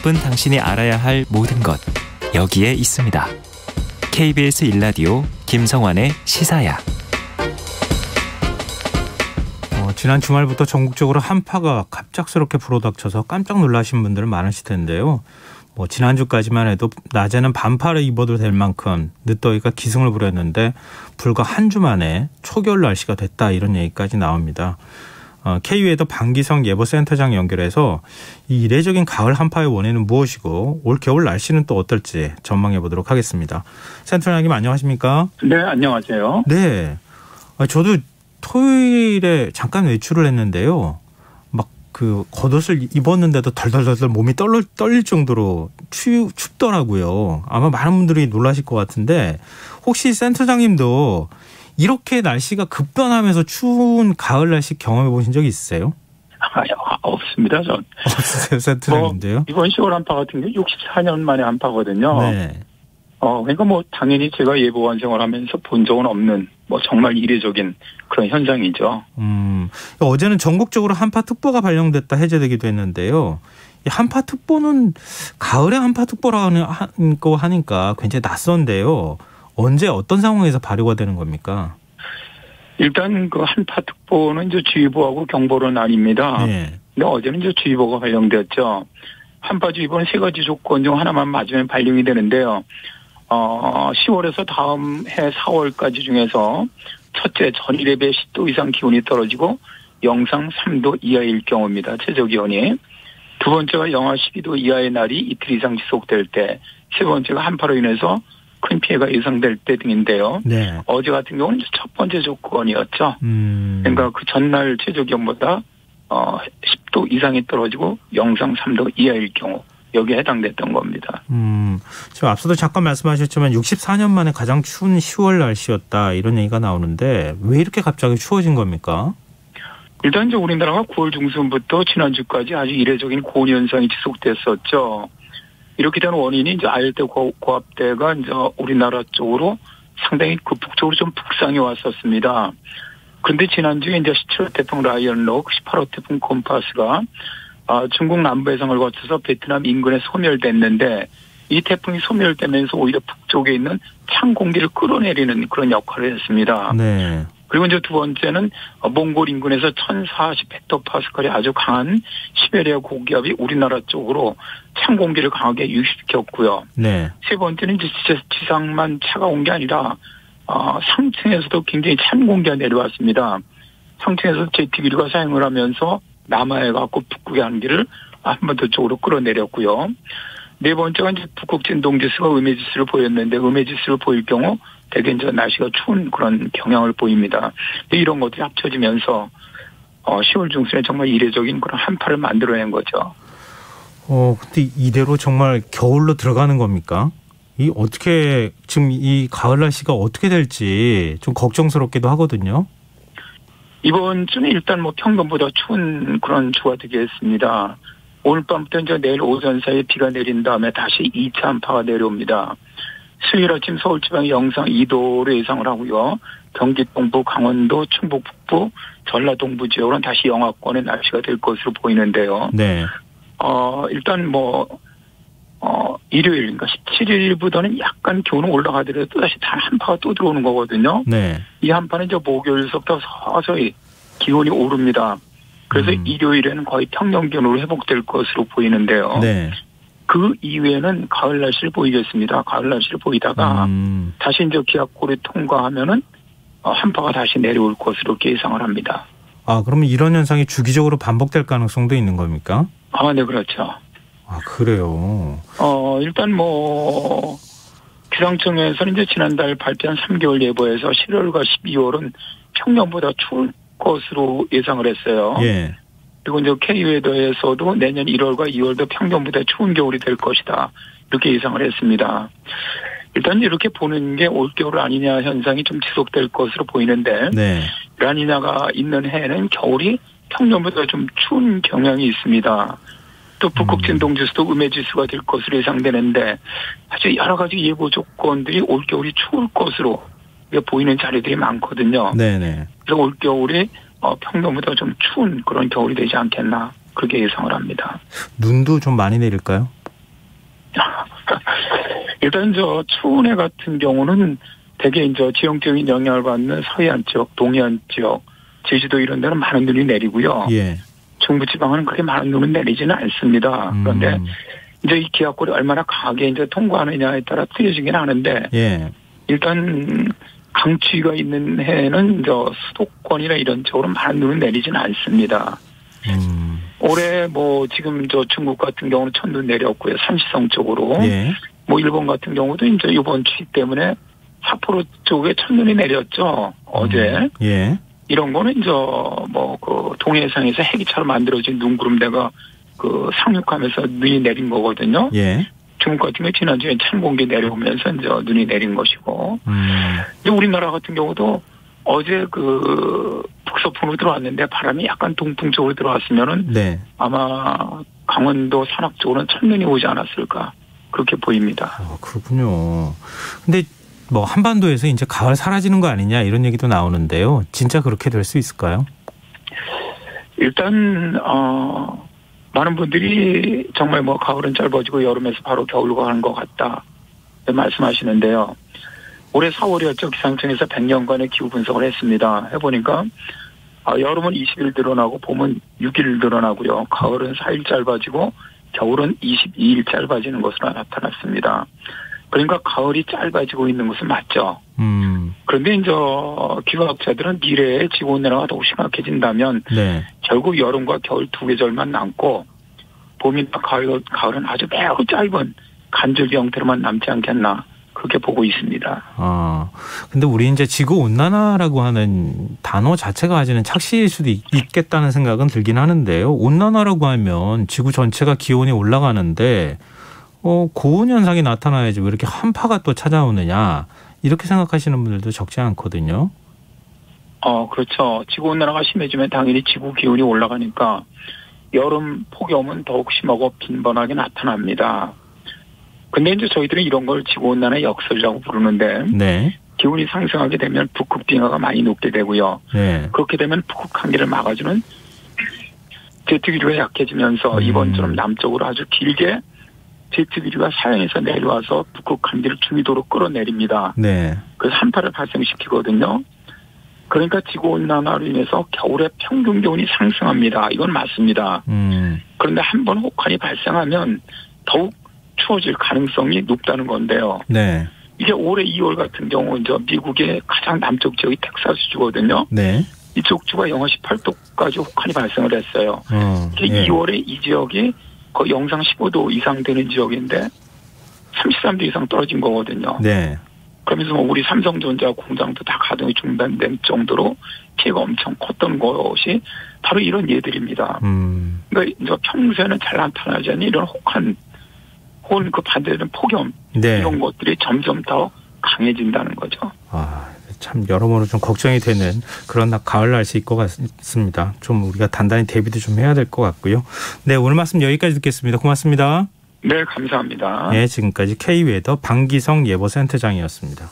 바쁜 당신이 알아야 할 모든 것 여기에 있습니다. KBS 1라디오 김성환의 시사야. 지난 주말부터 전국적으로 한파가 갑작스럽게 불어닥쳐서 깜짝 놀라신 분들은 많으실 텐데요. 지난주까지만 해도 낮에는 반팔을 입어도 될 만큼 늦더위가 기승을 부렸는데 불과 한 주 만에 초겨울 날씨가 됐다, 이런 얘기까지 나옵니다. KU에도 방기성 예보센터장 연결해서 이 이례적인 가을 한파의 원인은 무엇이고 올 겨울 날씨는 또 어떨지 전망해 보도록 하겠습니다. 센터장님 안녕하십니까? 네, 안녕하세요. 네, 저도 토요일에 잠깐 외출을 했는데요. 막 겉옷을 입었는데도 덜덜덜 몸이 떨릴 정도로 춥더라고요. 아마 많은 분들이 놀라실 것 같은데 혹시 센터장님도 이렇게 날씨가 급변하면서 추운 가을 날씨 경험해 보신 적 있으세요? 없습니다, 전. 없으세요, 센터장님도요? 이번 10월 한파 같은 게 64년 만에 한파거든요. 네. 그러니까 당연히 제가 예보원 생활하면서 본 적은 없는 정말 이례적인 그런 현상이죠. 어제는 전국적으로 한파특보가 발령됐다 해제되기도 했는데요. 이 한파특보는 가을에 한파특보라고 하니까 굉장히 낯선데요. 언제 어떤 상황에서 발효가 되는 겁니까? 일단 그 한파특보는 이제 주의보하고 경보는 아닙니다. 네. 근데 어제는 이제 주의보가 발령됐죠. 한파주의보는 세 가지 조건 중 하나만 맞으면 발령이 되는데요. 10월에서 다음 해 4월까지 중에서 첫째, 전일에 비해 10도 이상 기온이 떨어지고 영상 3도 이하일 경우입니다. 최저기온이. 두 번째가 영하 12도 이하의 날이 이틀 이상 지속될 때, 세 번째가 한파로 인해서 큰 피해가 예상될 때 등인데요. 네. 어제 같은 경우는 첫 번째 조건이었죠. 그러니까 그 전날 최저기온보다 10도 이상이 떨어지고 영상 3도 이하일 경우, 여기에 해당됐던 겁니다. 지금 앞서도 잠깐 말씀하셨지만 64년 만에 가장 추운 10월 날씨였다, 이런 얘기가 나오는데 왜 이렇게 갑자기 추워진 겁니까? 일단 이제 우리나라가 9월 중순부터 지난주까지 아주 이례적인 고온 현상이 지속됐었죠. 이렇게 된 원인이 이제 아열대 고압대가 이제 우리나라 쪽으로 상당히 북쪽으로 좀 북상해 왔었습니다. 그런데 지난주에 이제 17호 태풍 라이언록, 18호 태풍 콤파스가 중국 남부 해상을 거쳐서 베트남 인근에 소멸됐는데, 이 태풍이 소멸되면서 오히려 북쪽에 있는 찬 공기를 끌어내리는 그런 역할을 했습니다. 네. 그리고 이제 두 번째는 몽골 인근에서 1040 헥토파스칼의 아주 강한 시베리아 고기압이 우리나라 쪽으로 찬 공기를 강하게 유입시켰고요. 네. 세 번째는 이제 지상만 차가운 게 아니라 상층에서도 굉장히 찬 공기가 내려왔습니다. 상층에서 제트기류가 사용을 하면서 남하해갖고 북극의 한기를 한반도 쪽으로 끌어내렸고요. 네 번째가 이제 북극 진동지수가 음해지수를 보였는데, 음해지수를 보일 경우 대개 이제 날씨가 추운 그런 경향을 보입니다. 이런 것들이 합쳐지면서 10월 중순에 정말 이례적인 그런 한파를 만들어낸 거죠. 근데 이대로 정말 겨울로 들어가는 겁니까? 어떻게 지금 이 가을 날씨가 어떻게 될지 좀 걱정스럽기도 하거든요. 이번 주는 일단 평년보다 추운 그런 주가 되겠습니다. 오늘 밤부터 이제 내일 오전 사이에 비가 내린 다음에 다시 2차 한파가 내려옵니다. 수요일 아침 서울 지방에 영상 2도로 예상을 하고요. 경기 동부, 강원도, 충북 북부, 전라동부 지역으로는 다시 영하권의 날씨가 될 것으로 보이는데요. 네. 일단 일요일, 그러니까 17일부터는 약간 기온은 올라가더라도 또다시 단 한파가 또 들어오는 거거든요. 네. 이 한파는 이제 목요일서부터 서서히 기온이 오릅니다. 그래서 일요일에는 거의 평년 기온으로 회복될 것으로 보이는데요. 네. 그 이후에는 가을 날씨를 보이겠습니다. 가을 날씨를 보이다가 다시 이제 기압골이 통과하면은 한파가 다시 내려올 것으로 예상을 합니다. 그러면 이런 현상이 주기적으로 반복될 가능성도 있는 겁니까? 네, 그렇죠. 그래요. 일단 기상청에서는 이제 지난달 발표한 3개월 예보에서 11월과 12월은 평년보다 추울 것으로 예상을 했어요. 예. 그리고 이제 K웨더에서도 내년 1월과 2월도 평년보다 추운 겨울이 될 것이다, 이렇게 예상을 했습니다. 일단 이렇게 보는 게 올겨울 라니냐 현상이 좀 지속될 것으로 보이는데, 네. 라니냐가 있는 해에는 겨울이 평년보다 좀 추운 경향이 있습니다. 또 북극 진동지수도 음해지수가 될 것으로 예상되는데, 아주 여러 가지 예보 조건들이 올겨울이 추울 것으로 보이는 자리들이 많거든요. 네네. 그래서 올겨울이 평년보다 좀 추운 그런 겨울이 되지 않겠나, 그렇게 예상을 합니다. 눈도 좀 많이 내릴까요? 일단 추운해 같은 경우는 대개 지형적인 영향을 받는 서해안 지역, 동해안 지역, 제주도 이런 데는 많은 눈이 내리고요. 예. 중부지방은 그렇게 많은 눈은 내리지는 않습니다. 그런데 이 기압골이 얼마나 강하게 통과하느냐에 따라 틀려지긴 하는데, 예. 일단 강추위가 있는 해에는 수도권이나 이런 쪽으로 많은 눈은 내리지는 않습니다. 올해 지금 중국 같은 경우는 첫눈 내렸고요. 삼시성 쪽으로. 예. 일본 같은 경우도 이번 추위 때문에 삿포로 쪽에 첫눈이 내렸죠. 어제. 예. 이런 거는 동해상에서 해기처럼 만들어진 눈구름대가 상륙하면서 눈이 내린 거거든요. 예. 중국 같은 경우 지난주에 찬 공기 내려오면서 눈이 내린 것이고. 근데 우리나라 같은 경우도 어제 북서풍으로 들어왔는데 바람이 약간 동풍 쪽으로 들어왔으면은 네. 아마 강원도 산악 쪽으로는 첫눈이 오지 않았을까 그렇게 보입니다. 그렇군요. 근데 한반도에서 이제 가을 사라지는 거 아니냐 이런 얘기도 나오는데요. 진짜 그렇게 될 수 있을까요? 일단 많은 분들이 정말 가을은 짧아지고 여름에서 바로 겨울로 가는 것 같다 말씀하시는데요. 올해 4월이었죠. 기상청에서 100년간의 기후 분석을 했습니다. 해보니까 여름은 20일 늘어나고 봄은 6일 늘어나고요. 가을은 4일 짧아지고 겨울은 22일 짧아지는 것으로 나타났습니다. 그러니까 가을이 짧아지고 있는 것은 맞죠. 그런데 기후학자들은 미래에 지구온난화가 더욱 심각해진다면 네. 결국 여름과 겨울 두 계절만 남고 봄이나 가을은 아주 매우 짧은 간절기 형태로만 남지 않겠나 그렇게 보고 있습니다. 근데 우리 이제 지구 온난화라고 하는 단어 자체가 가지는 착시일 수도 있겠다는 생각은 들긴 하는데요. 온난화라고 하면 지구 전체가 기온이 올라가는데 고온 현상이 나타나야지 왜 이렇게 한파가 또 찾아오느냐 이렇게 생각하시는 분들도 적지 않거든요. 그렇죠. 지구 온난화가 심해지면 당연히 지구 기온이 올라가니까 여름 폭염은 더욱 심하고 빈번하게 나타납니다. 근데 이제 저희들은 이런 걸 지구 온난화 역설이라고 부르는데, 네. 기온이 상승하게 되면 북극 빙하가 많이 녹게 되고요. 네. 그렇게 되면 북극 한기를 막아주는 제트 기류가 약해지면서 이번처럼 남쪽으로 아주 길게 제트 기류가 서해에서 내려와서 북극 한기를 중위도로 끌어내립니다. 네. 그래서 한파를 발생시키거든요. 그러니까 지구 온난화로 인해서 겨울에 평균 기온이 상승합니다. 이건 맞습니다. 그런데 한번 혹한이 발생하면 더욱 추워질 가능성이 높다는 건데요. 네. 이게 올해 2월 같은 경우 미국의 가장 남쪽 지역이 텍사스주거든요. 네. 이쪽 주가 영하 18도까지 혹한이 발생을 했어요. 예. 2월에 이 지역이 거의 영상 15도 이상 되는 지역인데 33도 이상 떨어진 거거든요. 네. 그러면서 우리 삼성전자 공장도 다 가동이 중단된 정도로 피해가 엄청 컸던 것이 바로 이런 예들입니다. 그러니까 평소에는 잘 나타나지 않는 이런 혹한 혹은 반대되는 폭염 네. 이런 것들이 점점 더 강해진다는 거죠. 참 여러모로 좀 걱정이 되는 그런 가을 날씨일 것 같습니다. 좀 우리가 단단히 대비도 좀 해야 될 것 같고요. 네, 오늘 말씀 여기까지 듣겠습니다. 고맙습니다. 네, 감사합니다. 네, 지금까지 K웨더 방기성 예보센터장이었습니다.